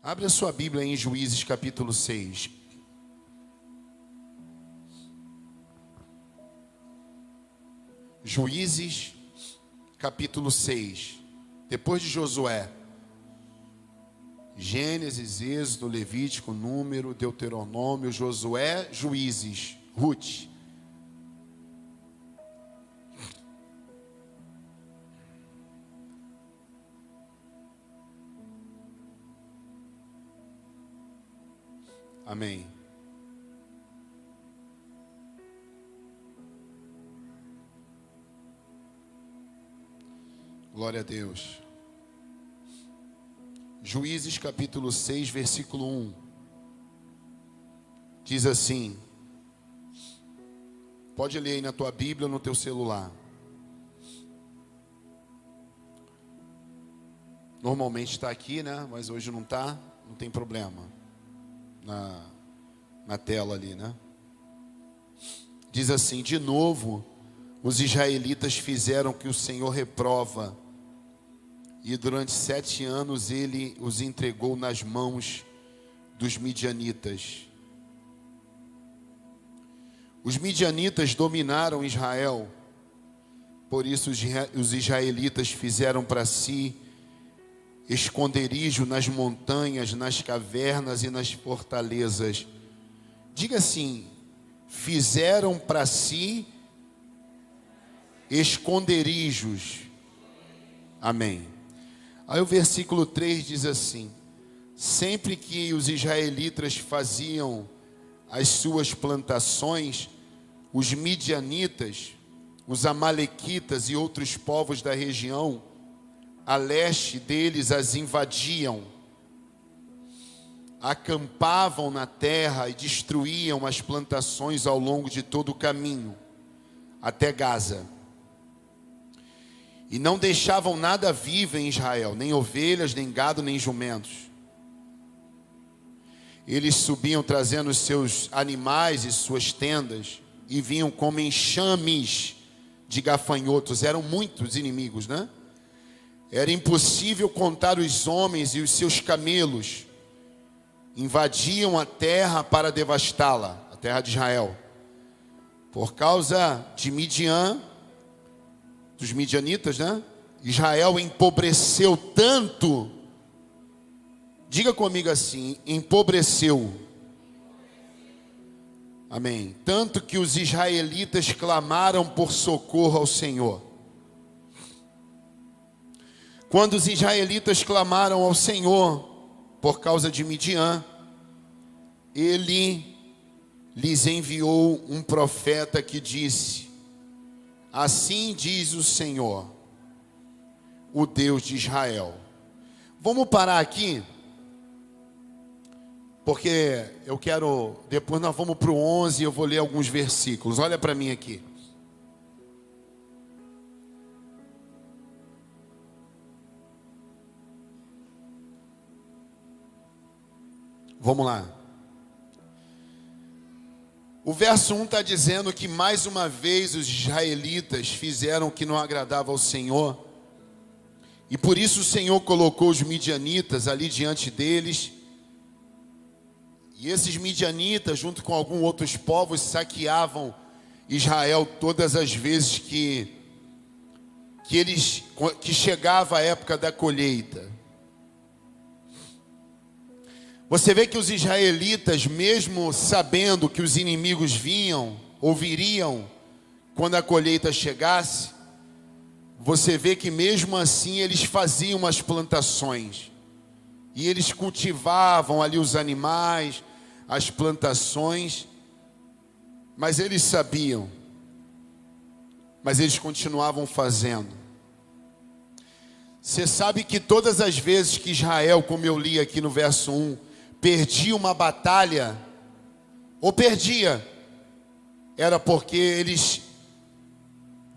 Abre a sua Bíblia em Juízes capítulo 6. Juízes capítulo 6. Depois de Josué. Gênesis, Êxodo, Levítico, Número, Deuteronômio, Josué, Juízes, Ruth. Amém. Glória a Deus. Juízes capítulo 6, versículo 1. Diz assim. Pode ler aí na tua Bíblia ou no teu celular. Normalmente está aqui, né? Mas hoje não está, não tem problema. Na tela ali, né? Diz assim: de novo, os israelitas fizeram o que o Senhor reprova, e durante 7 anos ele os entregou nas mãos dos midianitas. Os midianitas dominaram Israel, por isso os israelitas fizeram para si esconderijo nas montanhas, nas cavernas e nas fortalezas. Diga assim: fizeram para si esconderijos. Amém. Aí o versículo 3 diz assim: sempre que os israelitas faziam as suas plantações, os midianitas, os amalequitas e outros povos da região a leste deles as invadiam, acampavam na terra e destruíam as plantações ao longo de todo o caminho, até Gaza. E não deixavam nada vivo em Israel, nem ovelhas, nem gado, nem jumentos. Eles subiam trazendo os seus animais e suas tendas, e vinham como enxames de gafanhotos. Eram muitos inimigos, né? Era impossível contar os homens e os seus camelos. Invadiam a terra para devastá-la, a terra de Israel. Por causa de Midian, dos midianitas, né? Israel empobreceu tanto. Diga comigo assim: empobreceu. Amém. Tanto que os israelitas clamaram por socorro ao Senhor. Quando os israelitas clamaram ao Senhor por causa de Midian, Ele lhes enviou um profeta que disse: assim diz o Senhor, o Deus de Israel. Vamos parar aqui, porque eu quero, depois nós vamos para o 11 e eu vou ler alguns versículos. Olha para mim aqui. Vamos lá. O verso 1 está dizendo que mais uma vez os israelitas fizeram o que não agradava ao Senhor. E por isso o Senhor colocou os midianitas ali diante deles. E esses midianitas, junto com alguns outros povos, saqueavam Israel todas as vezes que chegava a época da colheita. Você vê que os israelitas, mesmo sabendo que os inimigos vinham ou viriam quando a colheita chegasse, você vê que mesmo assim eles faziam as plantações. E eles cultivavam ali os animais, as plantações, mas eles sabiam, mas eles continuavam fazendo. Você sabe que todas as vezes que Israel, como eu li aqui no verso 1, perdia uma batalha, ou perdia, era porque eles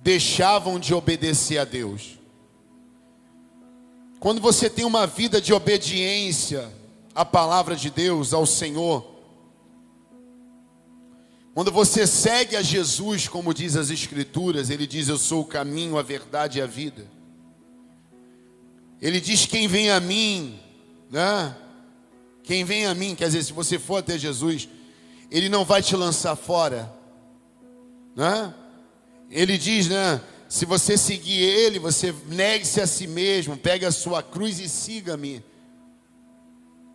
deixavam de obedecer a Deus. Quando você tem uma vida de obediência à palavra de Deus, ao Senhor, quando você segue a Jesus, como diz as Escrituras, Ele diz: eu sou o caminho, a verdade e a vida. Ele diz: quem vem a mim, né, Quem vem a mim, quer dizer, se você for até Jesus, Ele não vai te lançar fora, né? Ele diz, né? Se você seguir Ele, você negue-se a si mesmo, pegue a sua cruz e siga-me.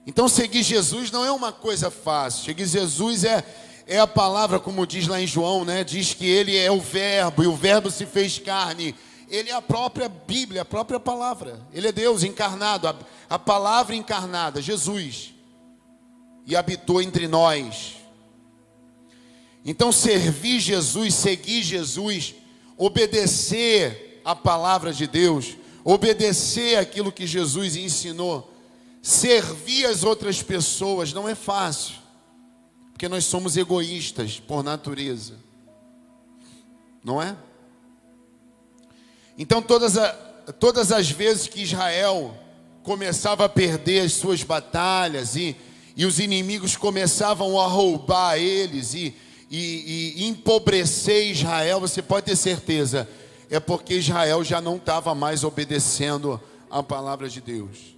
Então seguir Jesus não é uma coisa fácil. Seguir Jesus é a palavra, como diz lá em João, né? Diz que Ele é o verbo, e o verbo se fez carne. Ele é a própria Bíblia, a própria palavra. Ele é Deus encarnado, a palavra encarnada, Jesus. E habitou entre nós. Então servir Jesus, seguir Jesus, obedecer a palavra de Deus, obedecer aquilo que Jesus ensinou, servir as outras pessoas não é fácil, porque nós somos egoístas por natureza, não é? Então todas as vezes que Israel começava a perder as suas batalhas e os inimigos começavam a roubar eles e empobrecer Israel, você pode ter certeza, é porque Israel já não estava mais obedecendo a palavra de Deus.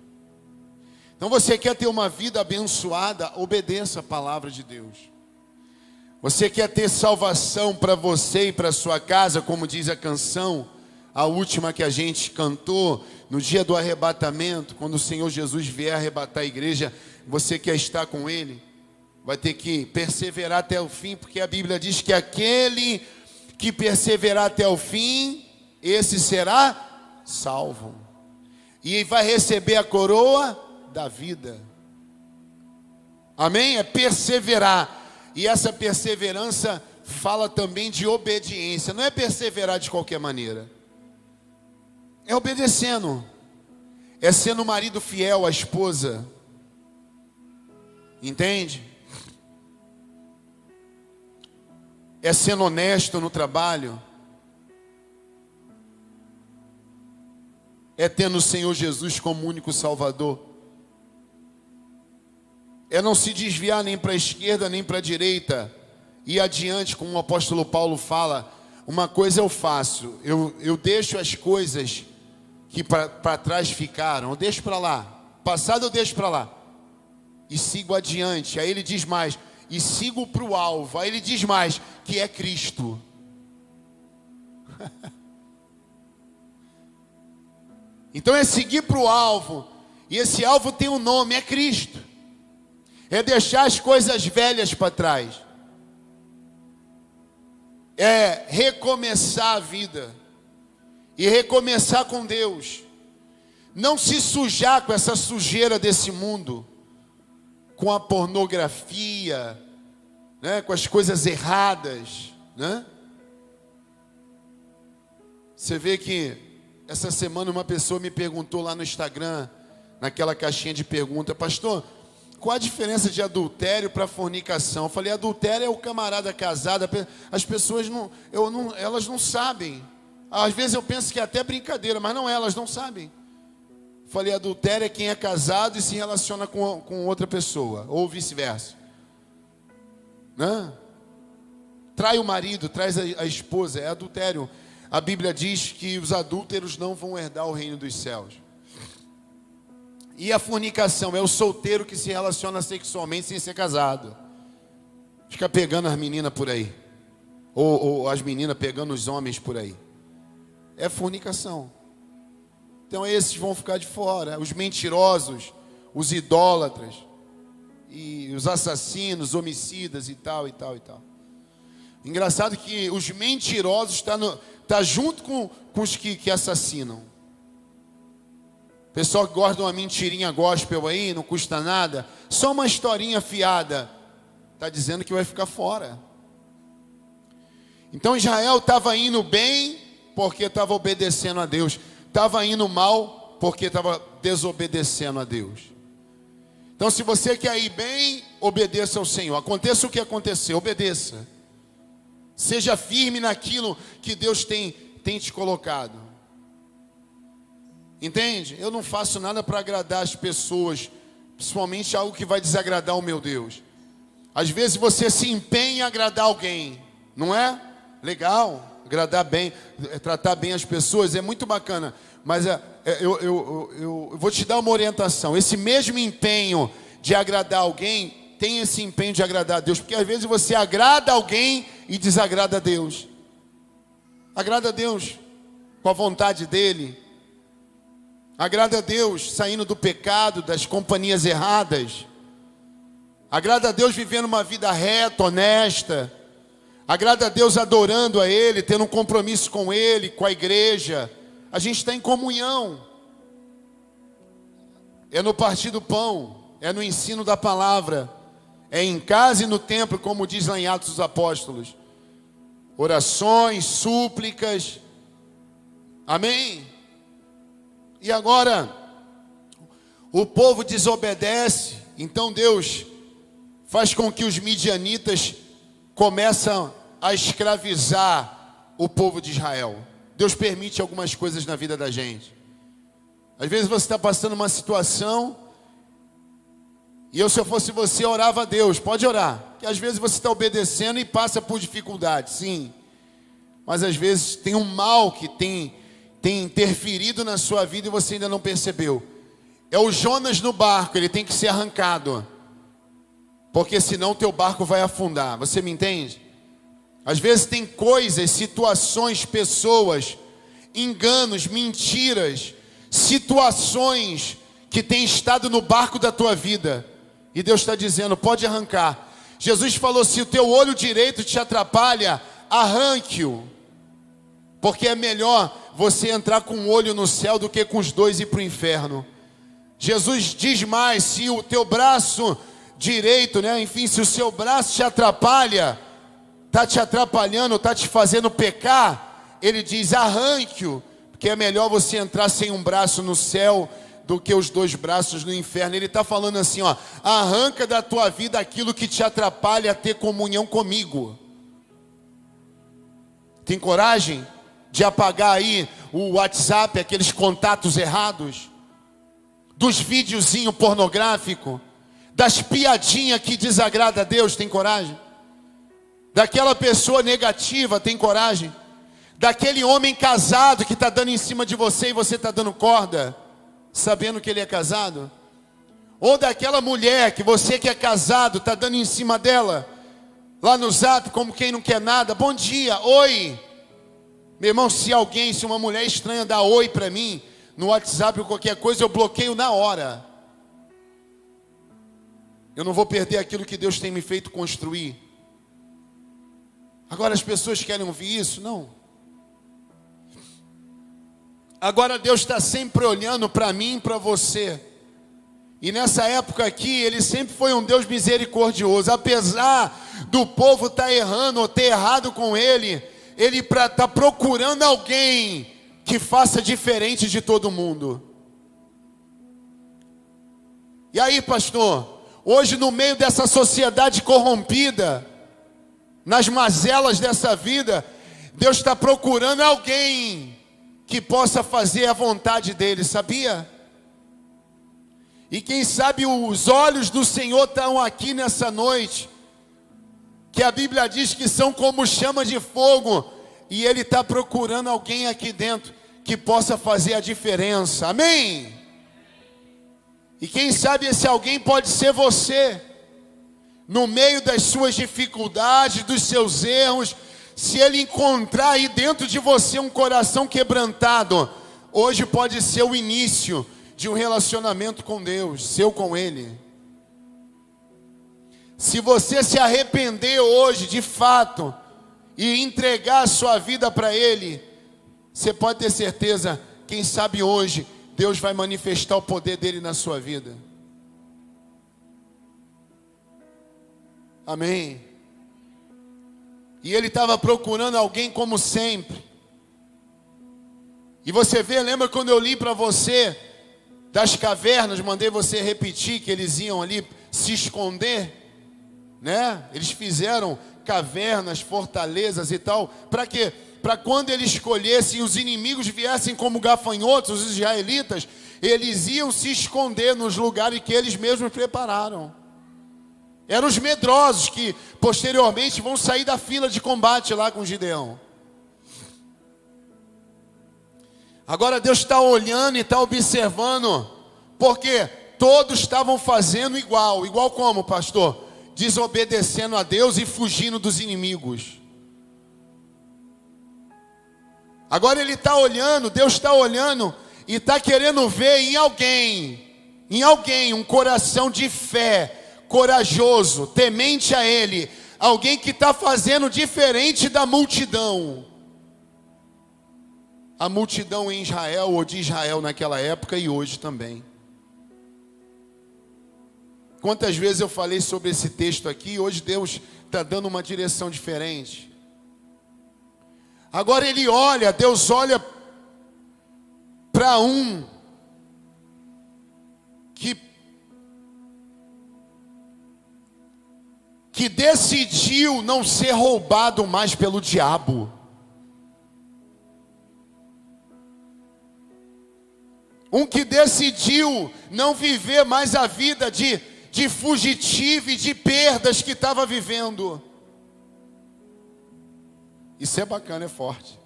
Então você quer ter uma vida abençoada, obedeça a palavra de Deus. Você quer ter salvação para você e para sua casa, como diz a canção, a última que a gente cantou, no dia do arrebatamento, quando o Senhor Jesus vier arrebatar a igreja, você quer estar com Ele, vai ter que perseverar até o fim, porque a Bíblia diz que aquele que perseverar até o fim, esse será salvo. E vai receber a coroa da vida. Amém? É perseverar. E essa perseverança fala também de obediência. Não é perseverar de qualquer maneira. É obedecendo. É sendo marido fiel à esposa. Entende? É sendo honesto no trabalho. É tendo o Senhor Jesus como único Salvador. É não se desviar nem para a esquerda nem para a direita. E adiante, como o apóstolo Paulo fala, uma coisa eu faço, eu deixo as coisas que para trás ficaram, eu deixo para lá. Passado eu deixo para lá. E sigo adiante. Aí ele diz mais, e sigo para o alvo. Aí ele diz mais, que é Cristo. Então é seguir para o alvo. E esse alvo tem um nome, é Cristo. É deixar as coisas velhas para trás. É recomeçar a vida. E recomeçar com Deus. Não se sujar com essa sujeira desse mundo. Com a pornografia, né, com as coisas erradas, né? Você vê que essa semana uma pessoa me perguntou lá no Instagram, naquela caixinha de pergunta, pastor, qual a diferença de adultério para fornicação? Eu falei, adultério é o camarada casado, as pessoas elas não sabem. Às vezes eu penso que é até brincadeira, mas não é, elas não sabem. Falei, adultério é quem é casado e se relaciona com outra pessoa, ou vice-versa, né? Trai o marido, traz a esposa, é adultério. A Bíblia diz que os adúlteros não vão herdar o reino dos céus. E a fornicação é o solteiro que se relaciona sexualmente sem ser casado. Fica pegando as meninas por aí, ou as meninas pegando os homens por aí. É fornicação. Então esses vão ficar de fora, os mentirosos, os idólatras, e os assassinos, homicidas e tal, e tal, e tal. Engraçado que os mentirosos tá junto com os que assassinam. O pessoal que gosta de uma mentirinha gospel aí, não custa nada, só uma historinha fiada, está dizendo que vai ficar fora. Então Israel estava indo bem porque estava obedecendo a Deus. Estava indo mal porque estava desobedecendo a Deus. Então se você quer ir bem, obedeça ao Senhor. Aconteça o que acontecer, obedeça. Seja firme naquilo que Deus tem te colocado. Entende? Eu não faço nada para agradar as pessoas, principalmente algo que vai desagradar o meu Deus. Às vezes você se empenha em agradar alguém, não é? Legal. Agradar bem, tratar bem as pessoas é muito bacana, mas eu vou te dar uma orientação. Esse mesmo empenho de agradar alguém, tenha esse empenho de agradar a Deus, porque às vezes você agrada alguém e desagrada a Deus. Agrada a Deus com a vontade dele. Agrada a Deus saindo do pecado, das companhias erradas. Agrada a Deus vivendo uma vida reta, honesta. Agrada a Deus adorando a Ele, tendo um compromisso com Ele, com a igreja. A gente está em comunhão. É no partir do pão, é no ensino da palavra, é em casa e no templo, como diz lá em Atos dos Apóstolos. Orações, súplicas. Amém? E agora, o povo desobedece, então Deus faz com que os midianitas começam a escravizar o povo de Israel. Deus permite algumas coisas na vida da gente. Às vezes você está passando uma situação, e se eu fosse você, orava a Deus. Pode orar, que às vezes você está obedecendo e passa por dificuldade, sim. Mas às vezes tem um mal que tem interferido na sua vida e você ainda não percebeu. É o Jonas no barco, ele tem que ser arrancado, porque senão teu barco vai afundar. Você me entende? Às vezes tem coisas, situações, pessoas, enganos, mentiras, situações que têm estado no barco da tua vida, e Deus está dizendo, pode arrancar. Jesus falou, se o teu olho direito te atrapalha, arranque-o, porque é melhor você entrar com um olho no céu do que com os dois e ir para o inferno. Jesus diz mais, se o teu braço direito, enfim, se o seu braço te atrapalha, está te atrapalhando, está te fazendo pecar, ele diz, arranque-o, porque é melhor você entrar sem um braço no céu do que os dois braços no inferno. Ele está falando assim, arranca da tua vida aquilo que te atrapalha a ter comunhão comigo. Tem coragem de apagar aí o WhatsApp, aqueles contatos errados, dos videozinhos pornográficos, das piadinhas que desagrada a Deus? Tem coragem? Daquela pessoa negativa? Tem coragem? Daquele homem casado que está dando em cima de você e você está dando corda, sabendo que ele é casado? Ou daquela mulher que você que é casado está dando em cima dela, lá no Zap, como quem não quer nada, bom dia, oi. Meu irmão, se uma mulher estranha dá oi para mim, no WhatsApp ou qualquer coisa, eu bloqueio na hora. Eu não vou perder aquilo que Deus tem me feito construir. Agora as pessoas querem ouvir isso? Não. Agora Deus está sempre olhando para mim e para você. E nessa época aqui, Ele sempre foi um Deus misericordioso. Apesar do povo estar errando ou ter errado com Ele, Ele está procurando alguém que faça diferente de todo mundo. E aí, pastor, hoje no meio dessa sociedade corrompida, nas mazelas dessa vida, Deus está procurando alguém que possa fazer a vontade dele, sabia? E quem sabe os olhos do Senhor estão aqui nessa noite, que a Bíblia diz que são como chama de fogo, e Ele está procurando alguém aqui dentro que possa fazer a diferença, amém? E quem sabe esse alguém pode ser você, no meio das suas dificuldades, dos seus erros. Se Ele encontrar aí dentro de você um coração quebrantado, hoje pode ser o início de um relacionamento com Deus, seu com Ele. Se você se arrepender hoje, de fato, e entregar a sua vida para Ele, você pode ter certeza, quem sabe hoje, Deus vai manifestar o poder dEle na sua vida. Amém. E Ele estava procurando alguém como sempre. E você vê, lembra quando eu li para você das cavernas, mandei você repetir que eles iam ali se esconder, né? Eles fizeram cavernas, fortalezas e tal, para quê? Para quando eles escolhessem, os inimigos viessem como gafanhotos, os israelitas, eles iam se esconder nos lugares que eles mesmos prepararam. Eram os medrosos que posteriormente vão sair da fila de combate lá com Gideão. Agora Deus está olhando e está observando, porque todos estavam fazendo igual. Igual como, pastor? Desobedecendo a Deus e fugindo dos inimigos. Agora ele está olhando, Deus está olhando e está querendo ver em alguém um coração de fé, corajoso, temente a Ele, alguém que está fazendo diferente da multidão. A multidão em Israel, ou de Israel naquela época e hoje também. Quantas vezes eu falei sobre esse texto aqui, hoje Deus está dando uma direção diferente. Agora Deus olha para um que decidiu não ser roubado mais pelo diabo. Um que decidiu não viver mais a vida de fugitivo e de perdas que estava vivendo. Isso é bacana, é forte.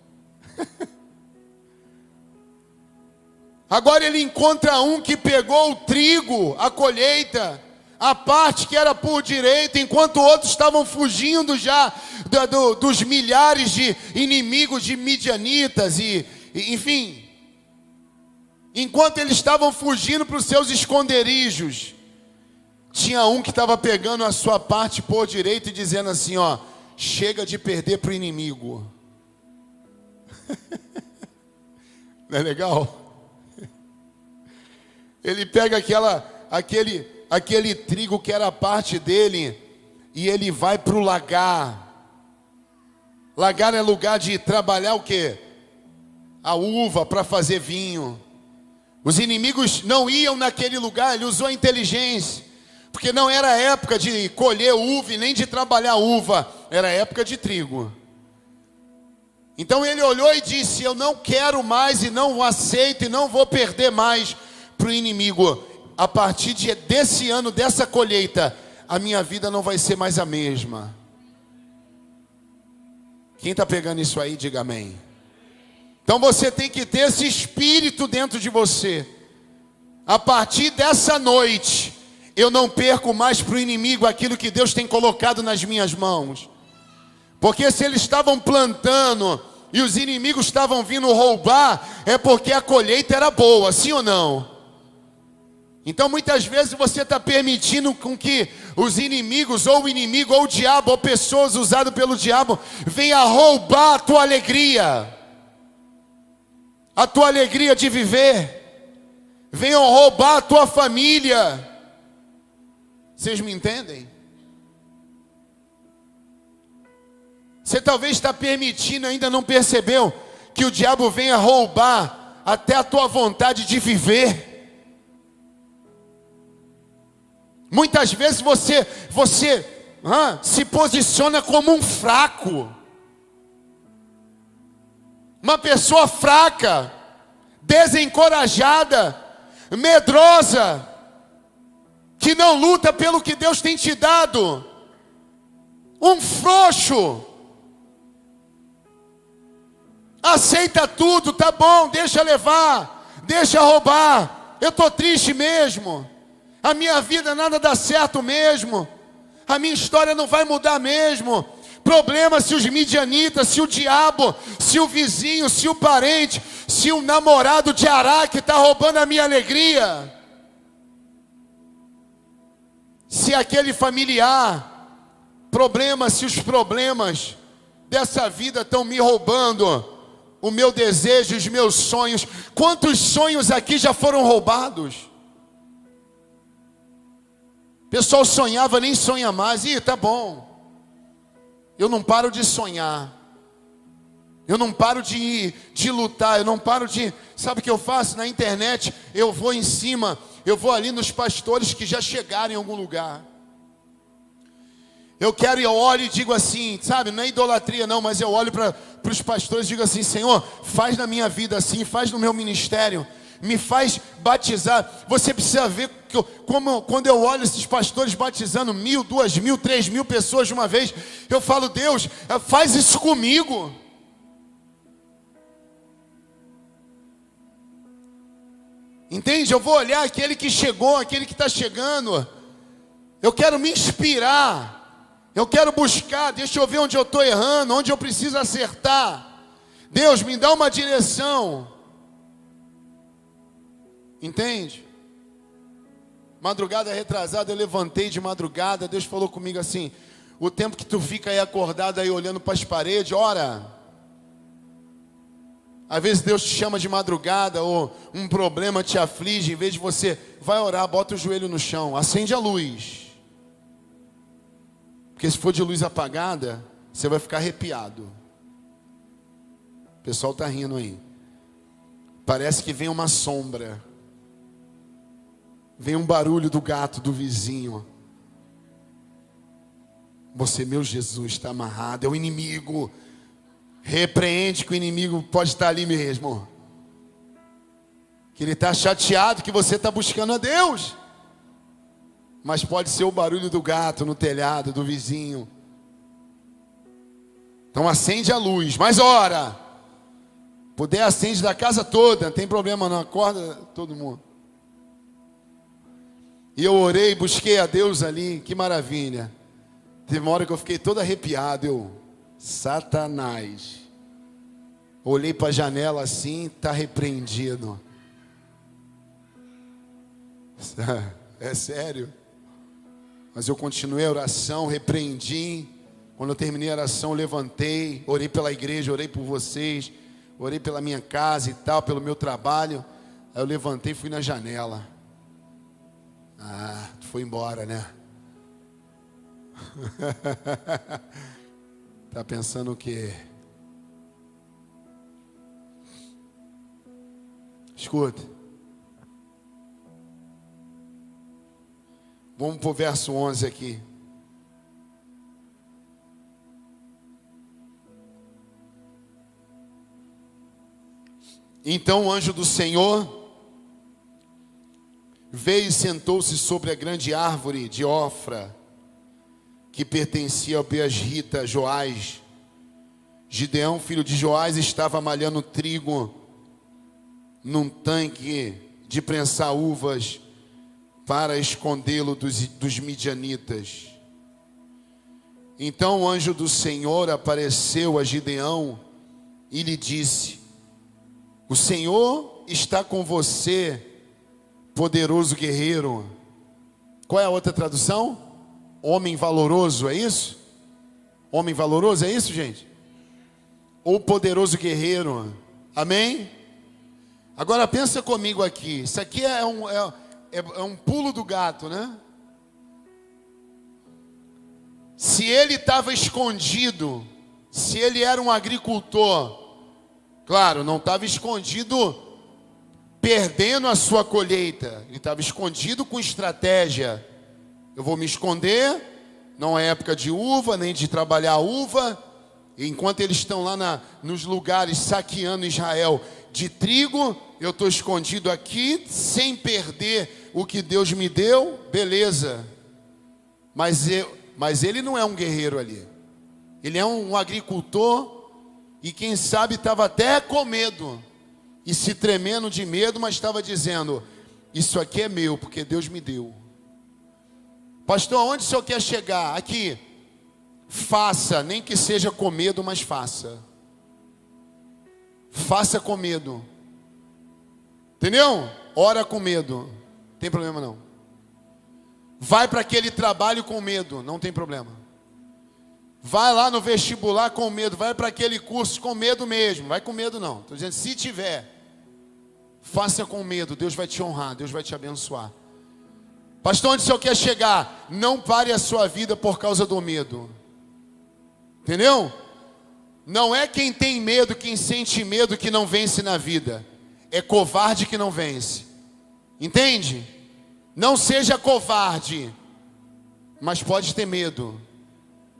Agora ele encontra um que pegou o trigo, a colheita, a parte que era por direito, enquanto outros estavam fugindo já dos milhares de inimigos de midianitas enfim. Enquanto eles estavam fugindo para os seus esconderijos, tinha um que estava pegando a sua parte por direito e dizendo assim, ó, chega de perder para o inimigo. Não é legal? Ele pega aquele trigo que era a parte dele e ele vai para o lagar. Lagar é lugar de trabalhar o quê? A uva para fazer vinho. Os inimigos não iam naquele lugar, ele usou a inteligência. Porque não era época de colher uva e nem de trabalhar uva, era época de trigo. Então ele olhou e disse, eu não quero mais e não aceito e não vou perder mais para o inimigo. A partir desse ano, dessa colheita, a minha vida não vai ser mais a mesma. Quem está pegando isso aí, diga amém. Então você tem que ter esse espírito dentro de você. A partir dessa noite, eu não perco mais para o inimigo aquilo que Deus tem colocado nas minhas mãos. Porque se eles estavam plantando e os inimigos estavam vindo roubar, é porque a colheita era boa, sim ou não? Então muitas vezes você está permitindo com que os inimigos, ou o inimigo, ou o diabo, ou pessoas usadas pelo diabo, venham roubar a tua alegria. A tua alegria de viver. Venham roubar a tua família. Vocês me entendem? Você talvez está permitindo, ainda não percebeu, que o diabo venha roubar até a tua vontade de viver. Muitas vezes você se posiciona como um fraco. Uma pessoa fraca, desencorajada, medrosa, que não luta pelo que Deus tem te dado. Um frouxo. Aceita tudo, tá bom, deixa levar, deixa roubar. Eu estou triste mesmo. A minha vida nada dá certo mesmo. A minha história não vai mudar mesmo. Problema se os midianitas, se o diabo, se o vizinho, se o parente, se o namorado de Araque está roubando a minha alegria. Se aquele familiar, problema se os problemas dessa vida estão me roubando o meu desejo, os meus sonhos. Quantos sonhos aqui já foram roubados? O pessoal sonhava, nem sonha mais. Ih, tá bom. Eu não paro de sonhar. Eu não paro de lutar. Eu não paro de... Sabe o que eu faço? Na internet, eu vou em cima. Eu vou ali nos pastores que já chegaram em algum lugar. Eu olho e digo assim, sabe? Não é idolatria não, mas eu olho para os pastores e digo assim, Senhor, faz na minha vida assim, faz no meu ministério. Me faz batizar. Você precisa ver quando eu olho esses pastores batizando 1.000, 2.000, 3.000 pessoas de uma vez, eu falo, Deus, faz isso comigo. Entende? Eu vou olhar aquele que chegou, aquele que está chegando. Eu quero me inspirar. Eu quero buscar. Deixa eu ver onde eu estou errando, onde eu preciso acertar. Deus, me dá uma direção. Entende? Madrugada retrasada, eu levantei de madrugada. Deus falou comigo assim: o tempo que tu fica aí acordado aí olhando para as paredes, ora. Às vezes Deus te chama de madrugada, ou um problema te aflige. Em vez de você, vai orar, bota o joelho no chão, acende a luz. Porque se for de luz apagada, você vai ficar arrepiado. O pessoal está rindo aí. Parece que vem uma sombra. Vem um barulho do gato do vizinho. Você, meu Jesus, está amarrado, é o inimigo. Repreende que o inimigo pode estar ali mesmo. Que ele está chateado que você está buscando a Deus. Mas pode ser o barulho do gato no telhado, do vizinho. Então acende a luz, mas ora. Puder, acende da casa toda, não tem problema não, acorda todo mundo. E eu orei, busquei a Deus ali, que maravilha. Teve uma hora que eu fiquei todo arrepiado, Satanás. Olhei para a janela assim, está repreendido. É sério. Mas eu continuei a oração, repreendi. Quando eu terminei a oração, eu levantei, orei pela igreja, orei por vocês, orei pela minha casa e tal, pelo meu trabalho. Aí eu levantei e fui na janela. Ah, tu foi embora, né? Tá pensando o quê? Escuta. Vamos para o verso 11 aqui. Então o anjo do Senhor veio e sentou-se sobre a grande árvore de Ofra, que pertencia ao Beasrita Joás. Gideão, filho de Joás, estava malhando trigo num tanque de prensar uvas para escondê-lo dos midianitas. Então o anjo do Senhor apareceu a Gideão e lhe disse: o Senhor está com você, poderoso guerreiro. Qual é a outra tradução? Homem valoroso, é isso? Homem valoroso, é isso, gente? Ou poderoso guerreiro, amém? Agora pensa comigo aqui, isso aqui é um pulo do gato, né? Se ele estava escondido, se ele era um agricultor, claro, não estava escondido perdendo a sua colheita, ele estava escondido com estratégia. Eu vou me esconder, não é época de uva, nem de trabalhar a uva. Enquanto eles estão lá nos lugares saqueando Israel de trigo, eu estou escondido aqui, sem perder o que Deus me deu, beleza. Mas ele não é um guerreiro ali. Ele é um agricultor e quem sabe estava até com medo. E se tremendo de medo, mas estava dizendo: isso aqui é meu, porque Deus me deu. Pastor, aonde o senhor quer chegar? Aqui. Faça, nem que seja com medo, mas faça. Faça com medo. Entendeu? Ora com medo. Não tem problema não. Vai para aquele trabalho com medo. Não tem problema. Vai lá no vestibular com medo. Vai para aquele curso com medo mesmo. Vai com medo não. Estou dizendo, se tiver, faça com medo. Deus vai te honrar. Deus vai te abençoar. Pastor, onde o senhor quer chegar? Não pare a sua vida por causa do medo. Entendeu? Não é quem tem medo, quem sente medo que não vence na vida. É covarde que não vence. Entende? Não seja covarde, mas pode ter medo.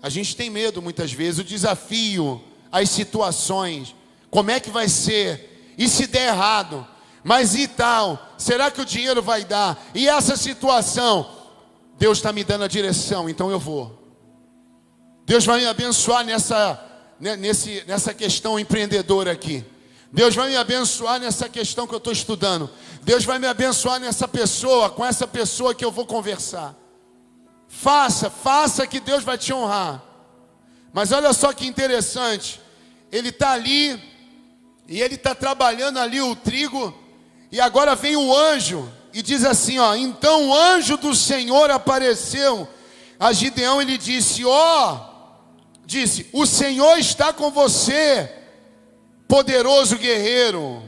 A gente tem medo muitas vezes. O desafio, as situações. Como é que vai ser? E se der errado? Mas e tal? Será que o dinheiro vai dar? E essa situação? Deus está me dando a direção, então eu vou. Deus vai me abençoar nessa questão empreendedora aqui. Deus vai me abençoar nessa questão que eu estou estudando. Deus vai me abençoar nessa pessoa, com essa pessoa que eu vou conversar. Faça que Deus vai te honrar. Mas olha só que interessante. Ele está ali, e ele está trabalhando ali o trigo, e agora vem o anjo, e diz assim, ó: então o anjo do Senhor apareceu a Gideão, ele disse, o Senhor está com você, poderoso guerreiro,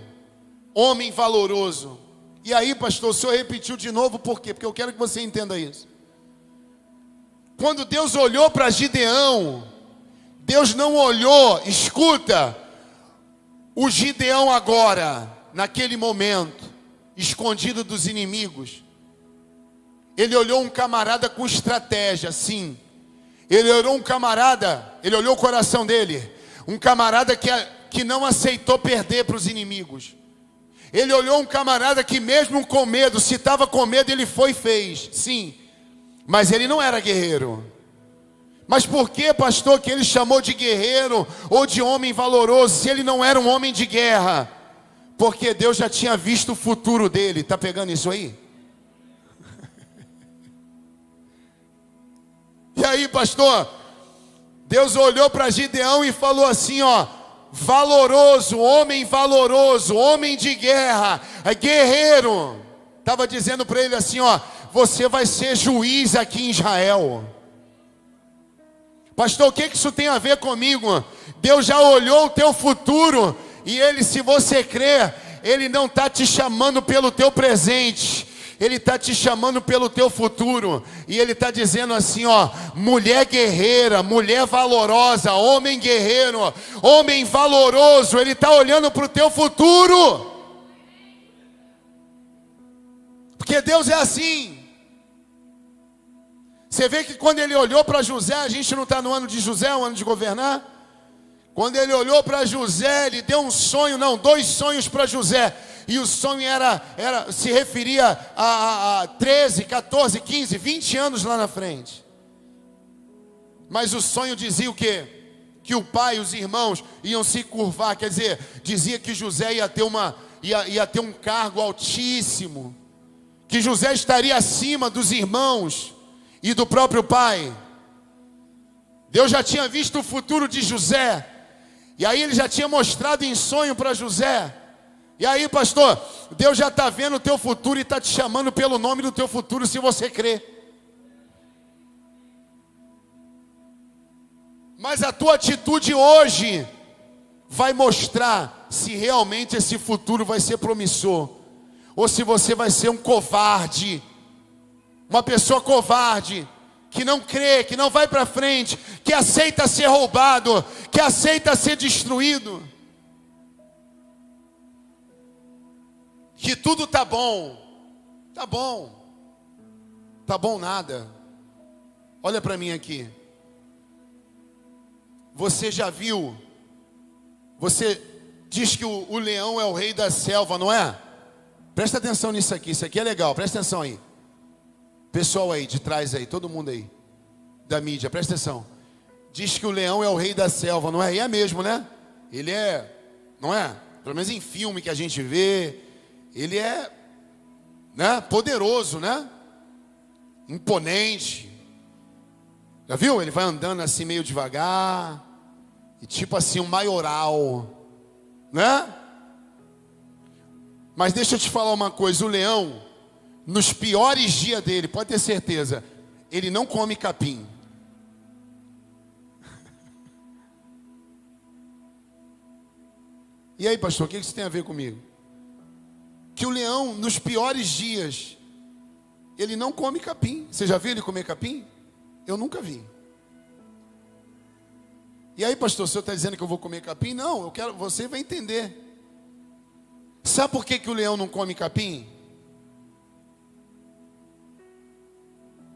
homem valoroso. E aí, pastor, o senhor repetiu de novo, por quê? Porque eu quero que você entenda isso. Quando Deus olhou para Gideão, Deus não olhou, escuta, o Gideão agora, naquele momento, escondido dos inimigos. Ele olhou um camarada com estratégia, sim. Ele olhou um camarada, ele olhou o coração dele, um camarada que não aceitou perder para os inimigos. Ele olhou um camarada que mesmo com medo, se estava com medo, ele foi e fez, sim. Mas ele não era guerreiro. Mas por que, pastor, que ele chamou de guerreiro ou de homem valoroso, se ele não era um homem de guerra? Porque Deus já tinha visto o futuro dele. Está pegando isso aí? E aí, pastor, Deus olhou para Gideão e falou assim, ó: valoroso, homem de guerra, guerreiro. Estava dizendo para ele assim, ó: você vai ser juiz aqui em Israel. Pastor, o que isso tem a ver comigo? Deus já olhou o teu futuro, e Ele, se você crer, Ele não está te chamando pelo teu presente, Ele está te chamando pelo teu futuro. E Ele está dizendo assim, ó: mulher guerreira, mulher valorosa, homem guerreiro, homem valoroso. Ele está olhando para o teu futuro. Porque Deus é assim. Você vê que quando Ele olhou para José, a gente não está no ano de José, o ano de governar. Quando Ele olhou para José, Ele deu um sonho, não, 2 sonhos para José. E o sonho se referia a 13, 14, 15, 20 anos lá na frente. Mas o sonho dizia o quê? Que o pai e os irmãos iam se curvar. Quer dizer, dizia que José ia ter um cargo altíssimo. Que José estaria acima dos irmãos e do próprio pai. Deus já tinha visto o futuro de José. E aí Ele já tinha mostrado em sonho para José. E aí, pastor, Deus já está vendo o teu futuro e está te chamando pelo nome do teu futuro, se você crê. Mas a tua atitude hoje vai mostrar se realmente esse futuro vai ser promissor, ou se você vai ser um covarde, uma pessoa covarde, que não crê, que não vai para frente, que aceita ser roubado, que aceita ser destruído. Que tudo tá bom nada. Olha para mim aqui. Você já viu? Você diz que o leão é o rei da selva, não é? Presta atenção nisso aqui, isso aqui é legal, presta atenção aí. Pessoal aí de trás aí, todo mundo aí da mídia, presta atenção. Diz que o leão é o rei da selva, não é? E é mesmo, né? Ele é, não é? Pelo menos em filme que a gente vê, ele é, né, poderoso, né? Imponente. Já viu? Ele vai andando assim meio devagar, e tipo assim um maioral, né? Mas deixa eu te falar uma coisa, o leão, nos piores dias dele, pode ter certeza, ele não come capim. E aí, pastor, o que isso tem a ver comigo? Que o leão, nos piores dias, ele não come capim. Você já viu ele comer capim? Eu nunca vi. E aí, pastor, o senhor está dizendo que eu vou comer capim? Não, você vai entender. Sabe por que o leão não come capim?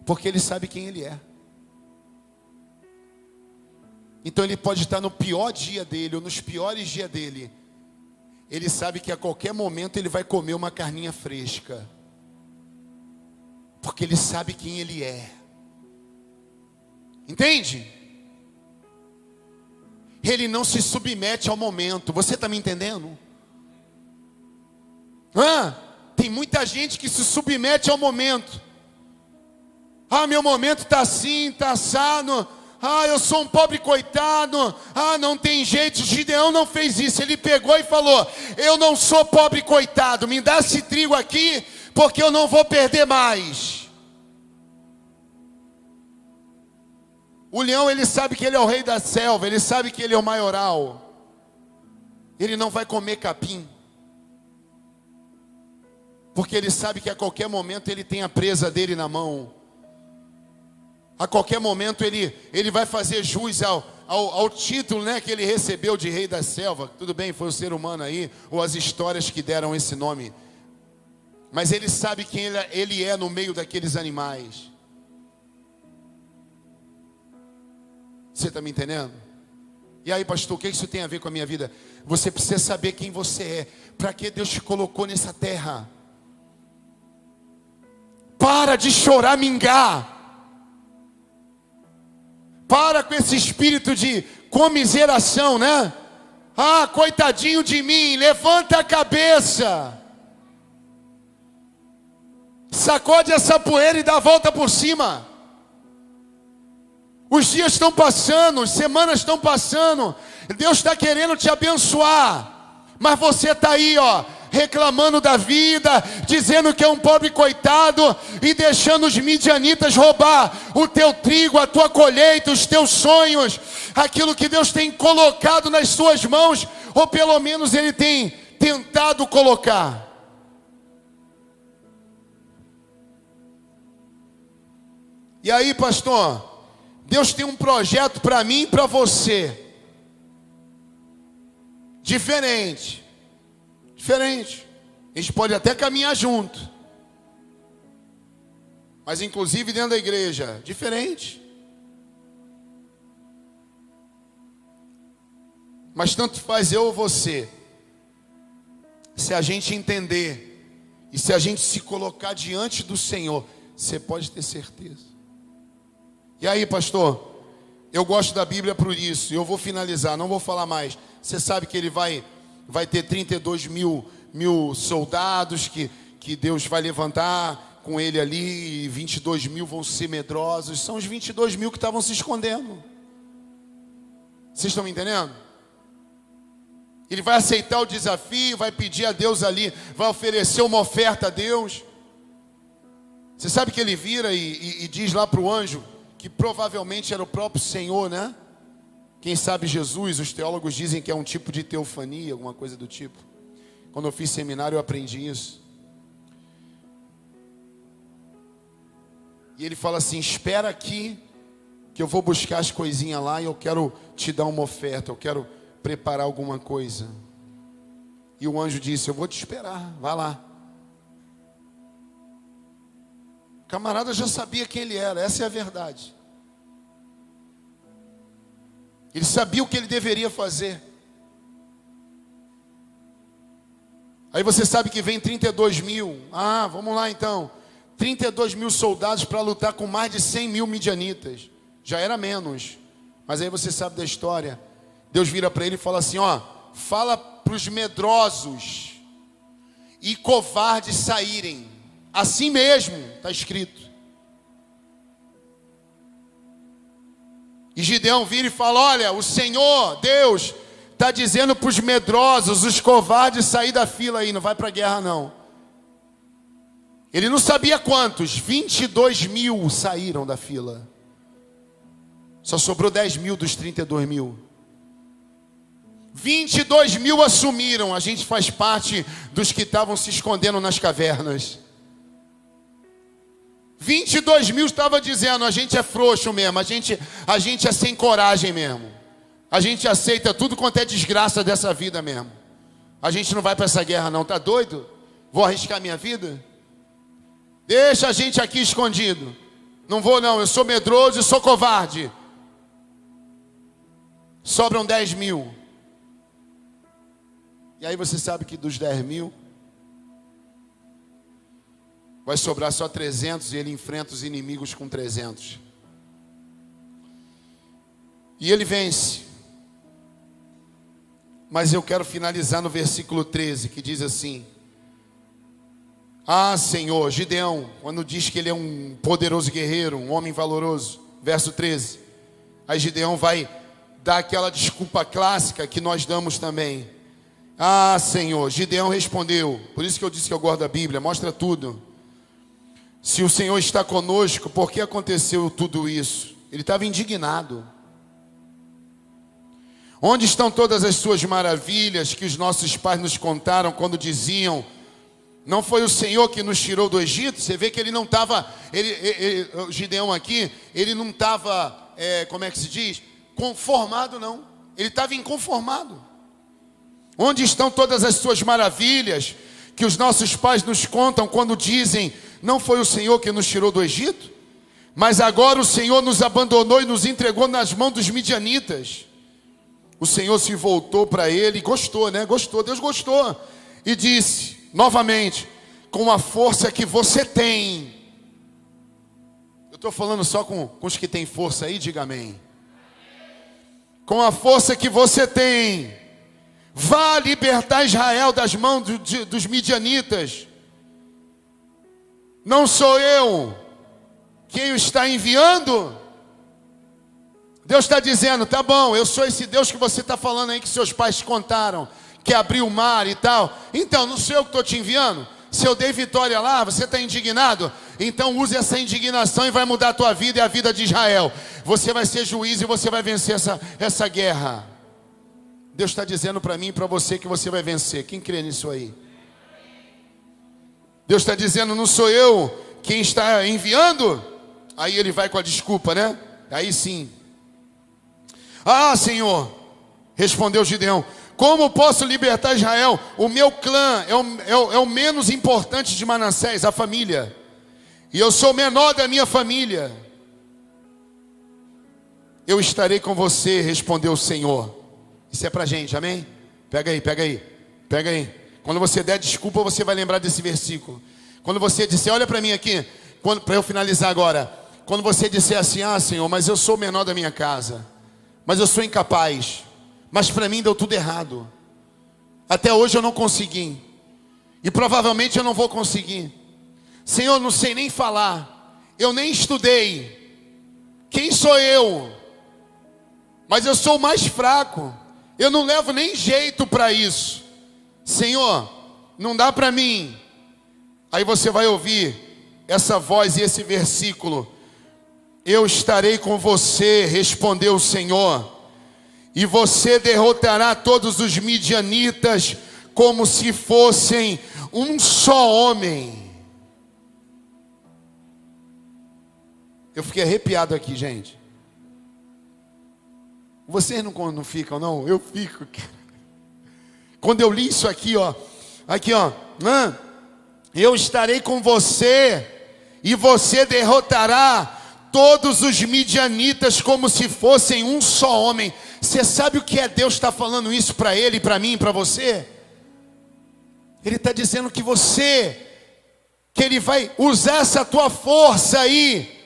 Porque ele sabe quem ele é. Então ele pode estar no pior dia dele, ou nos piores dias dele. Ele sabe que a qualquer momento ele vai comer uma carninha fresca. Porque ele sabe quem ele é. Entende? Ele não se submete ao momento. Você está me entendendo? Tem muita gente que se submete ao momento. Ah, meu momento está assim, está assado. Ah, eu sou um pobre coitado. Ah, não tem jeito. Gideão não fez isso. Ele pegou e falou: eu não sou pobre coitado. Me dá esse trigo aqui, porque eu não vou perder mais. O leão, ele sabe que ele é o rei da selva. Ele sabe que ele é o maioral. Ele não vai comer capim, porque ele sabe que a qualquer momento ele tem a presa dele na mão. A qualquer momento ele vai fazer jus ao título, né, que ele recebeu de rei da selva. Tudo bem, foi o ser humano aí, ou as histórias que deram esse nome. Mas ele sabe quem ele é no meio daqueles animais. Você está me entendendo? E aí, pastor, o que isso tem a ver com a minha vida? Você precisa saber quem você é. Para que Deus te colocou nessa terra? Para de choramingar. Para com esse espírito de comiseração, né? Ah, coitadinho de mim. Levanta a cabeça. Sacode essa poeira e dá a volta por cima. Os dias estão passando, as semanas estão passando. Deus está querendo te abençoar. Mas você está aí, ó, reclamando da vida, dizendo que é um pobre coitado e deixando os midianitas roubar o teu trigo, a tua colheita, os teus sonhos, aquilo que Deus tem colocado nas suas mãos, ou pelo menos Ele tem tentado colocar. E aí, pastor, Deus tem um projeto para mim e para você. Diferente. A gente pode até caminhar junto. Mas inclusive dentro da igreja, diferente. Mas tanto faz eu ou você. Se a gente entender e se a gente se colocar diante do Senhor, você pode ter certeza. E aí, pastor, eu gosto da Bíblia por isso. Eu vou finalizar, não vou falar mais. Você sabe que ele vai ter 32 mil soldados que Deus vai levantar com ele ali, e 22 mil vão ser medrosos. São os 22 mil que estavam se escondendo. Vocês estão me entendendo? Ele vai aceitar o desafio, vai pedir a Deus ali, vai oferecer uma oferta a Deus. Você sabe que ele vira e diz lá para o anjo, que provavelmente era o próprio Senhor, né? Quem sabe Jesus, os teólogos dizem que é um tipo de teofania, alguma coisa do tipo. Quando eu fiz seminário eu aprendi isso. E ele fala assim: espera aqui, que eu vou buscar as coisinhas lá e eu quero te dar uma oferta, eu quero preparar alguma coisa. E o anjo disse: eu vou te esperar, vai lá. O camarada já sabia quem ele era, essa é a verdade. Ele sabia o que ele deveria fazer. Aí você sabe que vem 32 mil. Ah, vamos lá então. 32 mil soldados para lutar com mais de 100 mil midianitas. Já era menos. Mas aí você sabe da história. Deus vira para ele e fala assim: ó, fala para os medrosos e covardes saírem. Assim mesmo, está escrito. E Gideão vira e fala: olha, o Senhor, Deus, está dizendo para os medrosos, os covardes, sair da fila aí, não vai para a guerra não. Ele não sabia quantos, 22 mil saíram da fila. Só sobrou 10 mil dos 32 mil. 22 mil assumiram, a gente faz parte dos que estavam se escondendo nas cavernas. 22 mil estava dizendo: a gente é frouxo mesmo, a gente é sem coragem mesmo. A gente aceita tudo quanto é desgraça dessa vida mesmo. A gente não vai para essa guerra não, tá doido? Vou arriscar minha vida? Deixa a gente aqui escondido. Não vou não, eu sou medroso e sou covarde. Sobram 10 mil. E aí você sabe que dos 10 mil vai sobrar só 300 e ele enfrenta os inimigos com 300. E ele vence. Mas eu quero finalizar no versículo 13, que diz assim: Ah, Senhor, Gideão, quando diz que ele é um poderoso guerreiro, um homem valoroso, verso 13. Aí Gideão vai dar aquela desculpa clássica que nós damos também. Ah, Senhor, Gideão respondeu, por isso que eu disse que eu gosto da Bíblia, mostra tudo. Se o Senhor está conosco, por que aconteceu tudo isso? Ele estava indignado. Onde estão todas as suas maravilhas que os nossos pais nos contaram quando diziam: não foi o Senhor que nos tirou do Egito? Você vê que ele não estava, o Gideão aqui, ele não estava, como é que se diz? Conformado, não. Ele estava inconformado. Onde estão todas as suas maravilhas que os nossos pais nos contam quando dizem: não foi o Senhor que nos tirou do Egito? Mas agora o Senhor nos abandonou e nos entregou nas mãos dos midianitas. O Senhor se voltou para ele e gostou, né? Gostou, Deus gostou. E disse novamente: com a força que você tem. Eu estou falando só com os que têm força aí, diga amém. Com a força que você tem, vá libertar Israel das mãos dos midianitas. Não sou eu quem o está enviando? Deus está dizendo: tá bom, eu sou esse Deus que você está falando aí, que seus pais te contaram, que abriu o mar e tal. Então, não sou eu que estou te enviando? Se eu dei vitória lá, você está indignado? Então use essa indignação e vai mudar a tua vida e a vida de Israel. Você vai ser juiz e você vai vencer essa guerra. Deus está dizendo para mim e para você que você vai vencer. Quem crê nisso aí? Deus está dizendo: não sou eu quem está enviando? Aí ele vai com a desculpa, né? Aí sim. Ah, Senhor, respondeu Gideão, como posso libertar Israel? O meu clã é o menos importante de Manassés, a família. E eu sou o menor da minha família. Eu estarei com você, respondeu o Senhor. Isso é pra gente, amém? Pega aí, pega aí, pega aí. Quando você der desculpa, você vai lembrar desse versículo. Quando você disser, olha para mim aqui, para eu finalizar agora. Quando você disser assim: ah, Senhor, mas eu sou o menor da minha casa, mas eu sou incapaz, mas para mim deu tudo errado. Até hoje eu não consegui, e provavelmente eu não vou conseguir. Senhor, não sei nem falar, eu nem estudei. Quem sou eu? Mas eu sou o mais fraco, eu não levo nem jeito para isso. Senhor, não dá para mim. Aí você vai ouvir essa voz e esse versículo: eu estarei com você, respondeu o Senhor, e você derrotará todos os midianitas como se fossem um só homem. Eu fiquei arrepiado aqui, gente. Vocês não ficam, não? Eu fico. Quando eu li isso aqui, ó, eu estarei com você e você derrotará todos os midianitas como se fossem um só homem. Você sabe o que é Deus está falando isso para ele, para mim, para você? Ele está dizendo que ele vai usar essa tua força aí.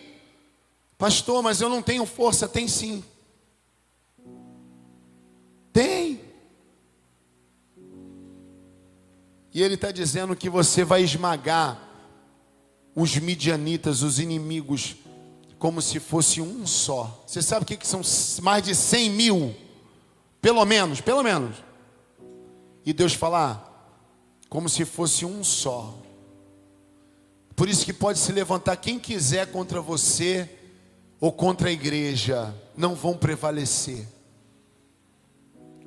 Pastor, mas eu não tenho força. Tem sim. Tem. E ele está dizendo que você vai esmagar os midianitas, os inimigos, como se fosse um só. Você sabe o que são mais de 100 mil? Pelo menos. E Deus fala: como se fosse um só. Por isso que pode se levantar quem quiser contra você ou contra a igreja, não vão prevalecer.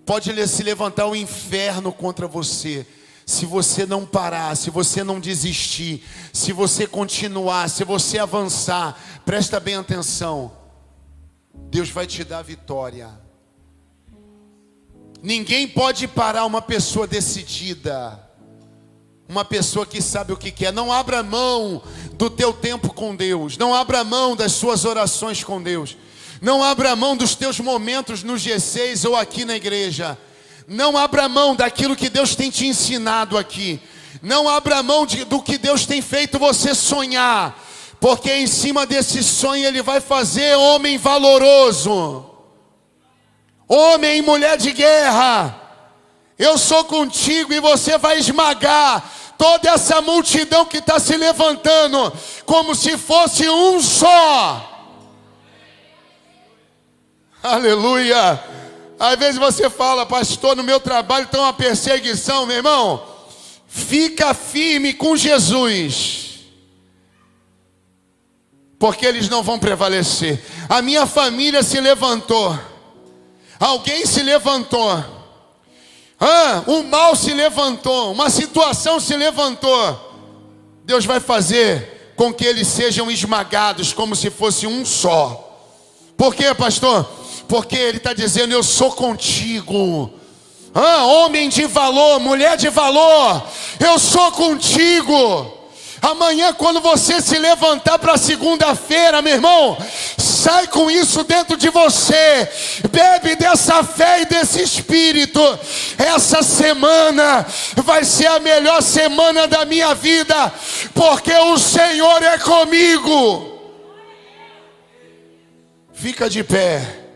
Pode se levantar o inferno contra você. Se você não parar, se você não desistir, se você continuar, se você avançar, presta bem atenção, Deus vai te dar vitória. Ninguém pode parar uma pessoa decidida, uma pessoa que sabe o que quer. Não abra mão do teu tempo com Deus, não abra mão das suas orações com Deus, não abra mão dos teus momentos no G6 ou aqui na igreja. Não abra mão daquilo que Deus tem te ensinado aqui. Não abra mão do que Deus tem feito você sonhar, porque em cima desse sonho Ele vai fazer homem valoroso, homem e mulher de guerra. Eu sou contigo e você vai esmagar toda essa multidão que está se levantando, como se fosse um só. Aleluia. Às vezes você fala: pastor, no meu trabalho está uma perseguição. Meu irmão, fica firme com Jesus, porque eles não vão prevalecer. A minha família se levantou, alguém se levantou, o mal se levantou, uma situação se levantou. Deus vai fazer com que eles sejam esmagados como se fosse um só. Por quê, pastor? Porque Ele está dizendo: eu sou contigo. Homem de valor, mulher de valor, eu sou contigo. Amanhã, quando você se levantar para segunda-feira, meu irmão, sai com isso dentro de você. Bebe dessa fé e desse espírito. Essa semana vai ser a melhor semana da minha vida, porque o Senhor é comigo. Fica de pé.